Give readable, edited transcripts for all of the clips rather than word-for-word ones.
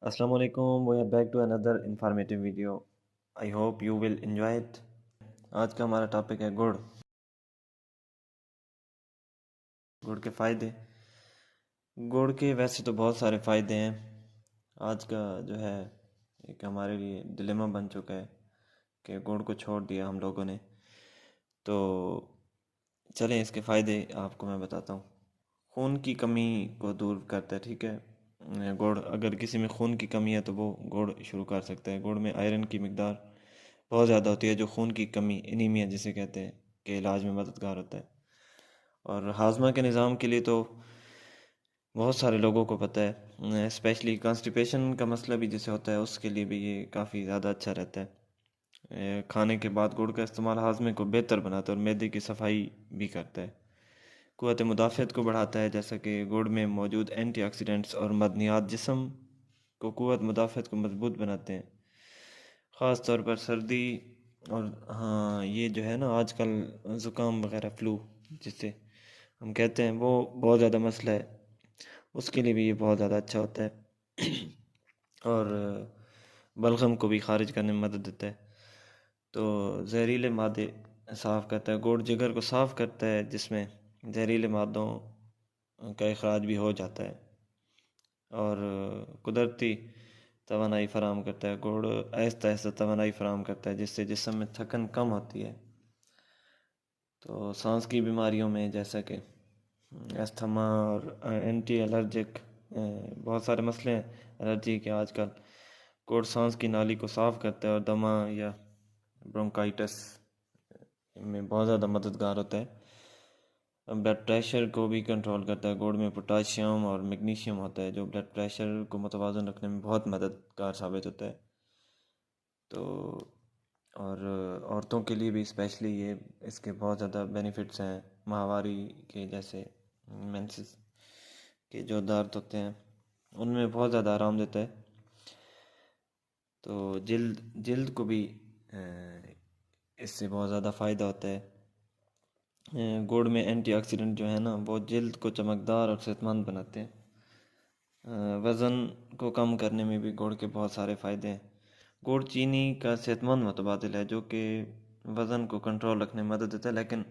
Assalamu alaikum. We are back to another informative video. I hope you will enjoy it. آج کا ہمارا topic ہے گڑ کے فائدے. گڑ کے ویسے تو بہت سارے فائدے ہیں. آج کا جو ہے ایک ہمارے لیے ڈلیما بن چکا ہے کہ گڑ کو چھوڑ دیا ہم لوگوں نے. تو چلیں اس کے فائدے آپ کو میں بتاتا ہوں. خون کی کمی کو دور کرتا ہے. ٹھیک ہے، گڑ اگر کسی میں خون کی کمی ہے تو وہ گڑ شروع کر سکتا ہے. گڑ میں آئرن کی مقدار بہت زیادہ ہوتی ہے جو خون کی کمی انیمیا جسے کہتے ہیں کے علاج میں مددگار ہوتا ہے. اور ہاضمہ کے نظام کے لیے تو بہت سارے لوگوں کو پتہ ہے، اسپیشلی کانسٹیپیشن کا مسئلہ بھی جسے ہوتا ہے اس کے لیے بھی یہ کافی زیادہ اچھا رہتا ہے. کھانے کے بعد گڑ کا استعمال ہاضمے کو بہتر بناتا ہے اور معدے کی صفائی بھی کرتا ہے. قوت مدافعت کو بڑھاتا ہے، جیسا کہ گڑ میں موجود اینٹی آکسیڈنٹس اور معدنیات جسم کو قوت مدافعت کو مضبوط بناتے ہیں، خاص طور پر سردی. اور ہاں، یہ جو ہے نا آج کل زکام وغیرہ فلو جسے ہم کہتے ہیں وہ بہت زیادہ مسئلہ ہے، اس کے لیے بھی یہ بہت زیادہ اچھا ہوتا ہے. اور بلغم کو بھی خارج کرنے میں مدد دیتا ہے. تو زہریلے مادے صاف کرتا ہے. گڑ جگر کو صاف کرتا ہے جس میں زہریلے مادوں کا اخراج بھی ہو جاتا ہے. اور قدرتی توانائی فراہم کرتا ہے. گڑ آہستہ آہستہ توانائی فراہم کرتا ہے جس سے جسم میں تھکن کم ہوتی ہے. تو سانس کی بیماریوں میں جیسا کہ استھما اور اینٹی الرجک بہت سارے مسئلے ہیں الرجی کے آج کل. گڑ سانس کی نالی کو صاف کرتا ہے اور دمہ یا برونکائٹس میں بہت زیادہ مددگار ہوتا ہے. بلڈ پریشر کو بھی کنٹرول کرتا ہے. گڑ میں پوٹاشیم اور میگنیشیم ہوتا ہے جو بلڈ پریشر کو متوازن رکھنے میں بہت مددگار ثابت ہوتا ہے. تو اور عورتوں کے لیے بھی اسپیشلی یہ اس کے بہت زیادہ بینیفٹس ہیں. ماہواری کے جیسے مینسز کے جو درد ہوتے ہیں ان میں بہت زیادہ آرام دیتا ہے. تو جلد کو بھی اس سے بہت زیادہ فائدہ ہوتا ہے. گڑ میں اینٹی آکسیڈنٹ جو ہے نا وہ جلد کو چمکدار اور صحت مند بناتے ہیں. وزن کو کم کرنے میں بھی گڑ کے بہت سارے فائدے ہیں. گڑ چینی کا صحت مند متبادل ہے جو کہ وزن کو کنٹرول رکھنے میں مدد دیتا ہے. لیکن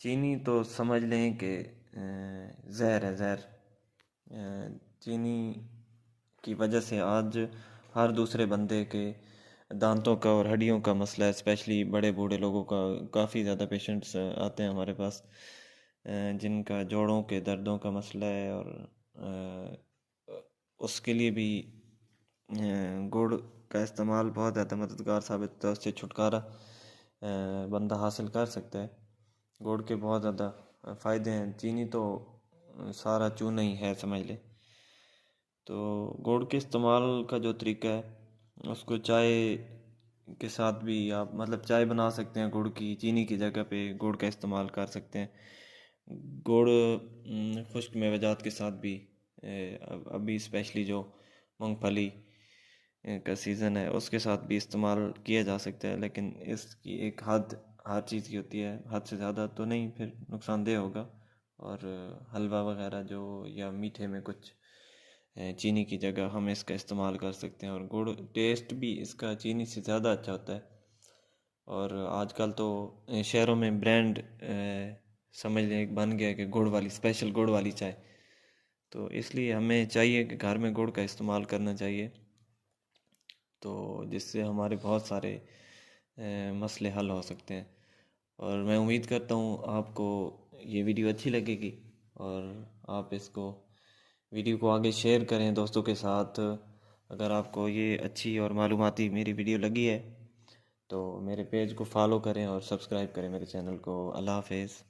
چینی تو سمجھ لیں کہ زہر ہے، زہر. چینی کی وجہ سے آج ہر دوسرے بندے کے دانتوں کا اور ہڈیوں کا مسئلہ ہے. اسپیشلی بڑے بوڑھے لوگوں کا کافی زیادہ پیشنٹس آتے ہیں ہمارے پاس جن کا جوڑوں کے دردوں کا مسئلہ ہے. اور اس کے لیے بھی گڑ کا استعمال بہت زیادہ مددگار ثابت ہوتا ہے. اس سے چھٹکارا بندہ حاصل کر سکتا ہے. گڑ کے بہت زیادہ فائدے ہیں. چینی تو سارا چونا ہی ہے سمجھ لے. تو گڑ کے استعمال کا جو طریقہ ہے اس کو چائے کے ساتھ بھی آپ مطلب چائے بنا سکتے ہیں. گڑ کی چینی کی جگہ پہ گڑ کا استعمال کر سکتے ہیں. گڑ خشک میوہ جات کے ساتھ بھی ابھی اسپیشلی جو مونگ پھلی کا سیزن ہے اس کے ساتھ بھی استعمال کیا جا سکتا ہے. لیکن اس کی ایک حد ہر چیز کی ہوتی ہے، حد سے زیادہ تو نہیں پھر نقصان دہ ہوگا. اور حلوہ وغیرہ جو یا میٹھے میں کچھ چینی کی جگہ ہم اس کا استعمال کر سکتے ہیں. اور گڑ ٹیسٹ بھی اس کا چینی سے زیادہ اچھا ہوتا ہے. اور آج کل تو شہروں میں برانڈ سمجھ لیں ایک بن گیا کہ گڑ والی اسپیشل گڑ والی چائے. تو اس لیے ہمیں چاہیے کہ گھر میں گڑ کا استعمال کرنا چاہیے، تو جس سے ہمارے بہت سارے مسئلے حل ہو سکتے ہیں. اور میں امید کرتا ہوں آپ کو یہ ویڈیو اچھی لگے گی اور آپ اس کو ویڈیو کو آگے شیئر کریں دوستوں کے ساتھ. اگر آپ کو یہ اچھی اور معلوماتی میری ویڈیو لگی ہے تو میرے پیج کو فالو کریں اور سبسکرائب کریں میرے چینل کو. اللہ حافظ.